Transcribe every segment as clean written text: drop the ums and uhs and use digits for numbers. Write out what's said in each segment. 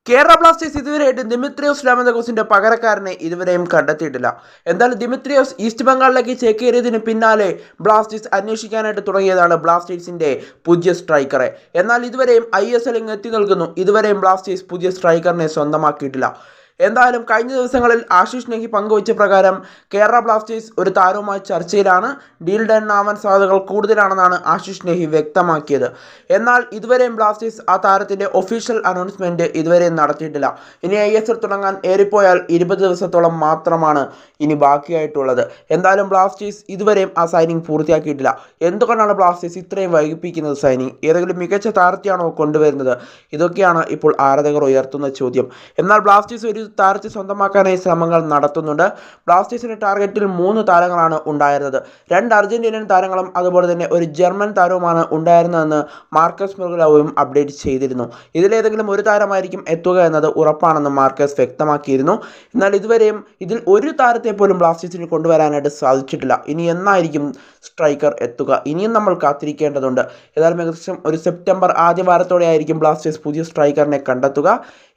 Kerala Blasters ഇതുവരെയായിട്ട് ദിമിത്രിയോസ് ലാമന്തോസിന്റെ പകരക്കാരനെ ഇതുവരെയും കണ്ടെത്തിയിട്ടില്ല. എന്തായാലും ദിമിത്രിയോസ് ഈസ്റ്റ് ബംഗാളിലേക്ക് ചേക്കേറിയതിന് പിന്നാലെ ബ്ലാസ്റ്റേഴ്സ് അന്വേഷിക്കാനായിട്ട് തുടങ്ങിയതാണ് ബ്ലാസ്റ്റേഴ്സിന്റെ പുതിയ സ്ട്രൈക്കറെ. എന്നാൽ ഇതുവരെയും ISL എത്തി നിൽക്കുന്നു. ഇതുവരെയും ബ്ലാസ്റ്റേഴ്സ് പുതിയ സ്ട്രൈക്കറിനെ സ്വന്തമാക്കിയിട്ടില്ല. എന്തായാലും കഴിഞ്ഞ ദിവസങ്ങളിൽ ആശിഷ് നെഹി പങ്കുവച്ച പ്രകാരം കേരള ബ്ലാസ്റ്റേഴ്സ് ഒരു താരവുമായി ചർച്ചയിലാണ്. ഡീൽ ഡൺ ആവാൻ സാധ്യതകൾ കൂടുതലാണെന്നാണ് ആശിഷ് നെഹി വ്യക്തമാക്കിയത്. എന്നാൽ ഇതുവരെയും ബ്ലാസ്റ്റേഴ്സ് ആ താരത്തിൻ്റെ ഒഫീഷ്യൽ അനൗൺസ്മെൻറ്റ് ഇതുവരെയും നടത്തിയിട്ടില്ല. ഇനി ISL തുടങ്ങാൻ ഏറിപ്പോയാൽ 20 ദിവസത്തോളം മാത്രമാണ് ഇനി ബാക്കിയായിട്ടുള്ളത്. എന്തായാലും ബ്ലാസ്റ്റേഴ്സ് ഇതുവരെയും ആ സൈനിങ് പൂർത്തിയാക്കിയിട്ടില്ല. എന്തുകൊണ്ടാണ് ബ്ലാസ്റ്റേഴ്സ് ഇത്രയും വൈകിപ്പിക്കുന്നത് സൈനിങ്? ഏതെങ്കിലും മികച്ച താരത്തെയാണോ കൊണ്ടുവരുന്നത്? ഇതൊക്കെയാണ് ഇപ്പോൾ ആരാധകർ ഉയർത്തുന്ന ചോദ്യം. എന്നാൽ ബ്ലാസ്റ്റേഴ്സ് ഒരു താരത്തെ സ്വന്തമാക്കാനായി ശ്രമങ്ങൾ നടത്തുന്നുണ്ട്. ബ്ലാസ്റ്റേഴ്സിന്റെ ടാർഗറ്റിൽ 3 താരങ്ങളാണ് ഉണ്ടായിരുന്നത്. 2 അർജന്റീനൻ താരങ്ങളും അതുപോലെ തന്നെ ഒരു ജർമ്മൻ താരവുമാണ് ഉണ്ടായിരുന്നതെന്ന് മാർക്കസ് മെർഗലാവും അപ്ഡേറ്റ് ചെയ്തിരുന്നു. ഇതിലേതെങ്കിലും ഒരു താരമായിരിക്കും എത്തുക എന്നത് ഉറപ്പാണെന്ന് മാർക്കസ് വ്യക്തമാക്കിയിരുന്നു. എന്നാൽ ഇതുവരെയും ഇതിൽ ഒരു താരത്തെ പോലും ബ്ലാസ്റ്റേഴ്സിന് കൊണ്ടുവരാനായിട്ട് സാധിച്ചിട്ടില്ല. ഇനി എന്നായിരിക്കും സ്ട്രൈക്കർ എത്തുക? ഇനിയും നമ്മൾ കാത്തിരിക്കേണ്ടതുണ്ട്. ഏതായാലും ഏകദേശം ഒരു സെപ്റ്റംബർ ആദ്യ വാരത്തോടെ ആയിരിക്കും ബ്ലാസ്റ്റേഴ്സ് പുതിയ സ്ട്രൈക്കറിനെ കണ്ടെത്തുക.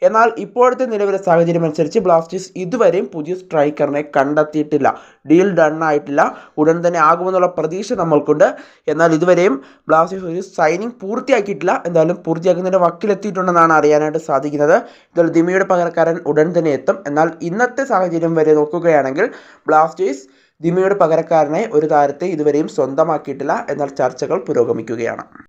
എന്നാൽ ഇപ്പോഴത്തെ നിലവിലെ സാഹചര്യം അനുസരിച്ച് ബ്ലാസ്റ്റേഴ്സ് ഇതുവരെയും പുതിയ സ്ട്രൈക്കറിനെ കണ്ടെത്തിയിട്ടില്ല. ഡീൽ ഡൺ ആയിട്ടില്ല. ഉടൻ തന്നെ ആകുമെന്നുള്ള പ്രതീക്ഷ നമ്മൾക്കുണ്ട്. എന്നാൽ ഇതുവരെയും ബ്ലാസ്റ്റേഴ്സ് ഒരു സൈനിങ് പൂർത്തിയാക്കിയിട്ടില്ല. എന്തായാലും പൂർത്തിയാക്കുന്നതിൻ്റെ വക്കിലെത്തിയിട്ടുണ്ടെന്നാണ് അറിയാനായിട്ട് സാധിക്കുന്നത്. എന്തായാലും ദിമിയുടെ പകരക്കാരൻ ഉടൻ തന്നെ എത്തും. എന്നാൽ ഇന്നത്തെ സാഹചര്യം വരെ നോക്കുകയാണെങ്കിൽ ബ്ലാസ്റ്റേഴ്സ് ദിമിയുടെ പകരക്കാരനെ ഒരു താരത്തെ ഇതുവരെയും സ്വന്തമാക്കിയിട്ടില്ല. എന്നാൽ ചർച്ചകൾ പുരോഗമിക്കുകയാണ്.